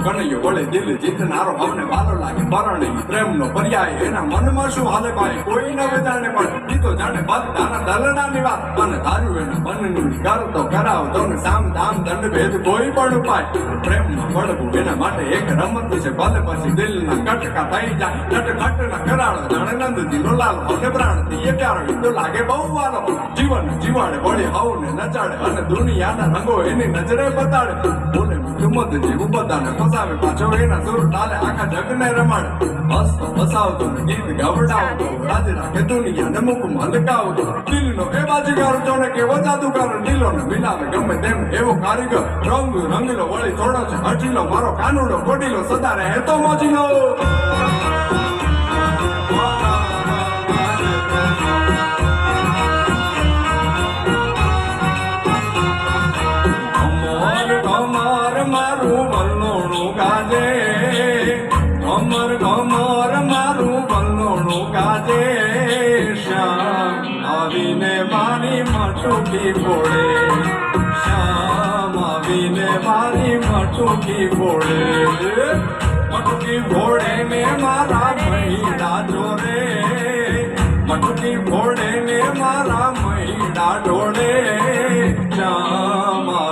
કનૈયો વળે દિલ જીતનારો અમને વાલો લાગે પરણી પ્રેમનો પર્યાય એના મનમાં શું હાલે ભાઈ કોઈ ન વેચાણે પણ ઈ તો જાણે બધાના દલડાની વાત અને તારું એના મનનું કરતો કરાવતો ને સામ દામ દંડ ભેદ કોઈ પણ ઉપાય પ્રેમમાં પડવું એના માટે એક રમત છે ભલે પછી દિલના કટકા થઈ જાય નટખટ ના કરાળો જાણે નંદજી નો લાલો અને પ્રાણથી એ પ્યારો ઈ તો લાગે બહુ વાલો જીવન જીવાડે વળી હવને નચાડે અને દુનિયાના રંગો એની નજરે બતાડે બોલે હિંમત જેવું બધાને ફસાવે પાછો એના સુર તાલે આખા જગને રમાડે હસતો ફસાવતો ને ગીત ગવડાવતો રાજ રાખે દુનિયાને મુખમાં લગાવતો દિલનો એ બાજીગાર જોને કેવો જાદુગાર દિલોને મિલાવે ગમે તેમ એવો કારીગર રંગ રંગીલો વળી થોડો છે હઠીલો મારો કાનુડો કોડીલો સદા રહે તો મોજીલો મારું વલ્લોણું ગાજે કમર કમર મારું વલ્લોણું ગાજે શ્યામ આવીને મારી મટુકી ફોડે શ્યામ આવીને મારી મટુકી ફોડે મટુકી ફોડે ને મારા મહિડા જોડે મટુકી ફોડે ને મારા મહિડા જોડે શ્યામ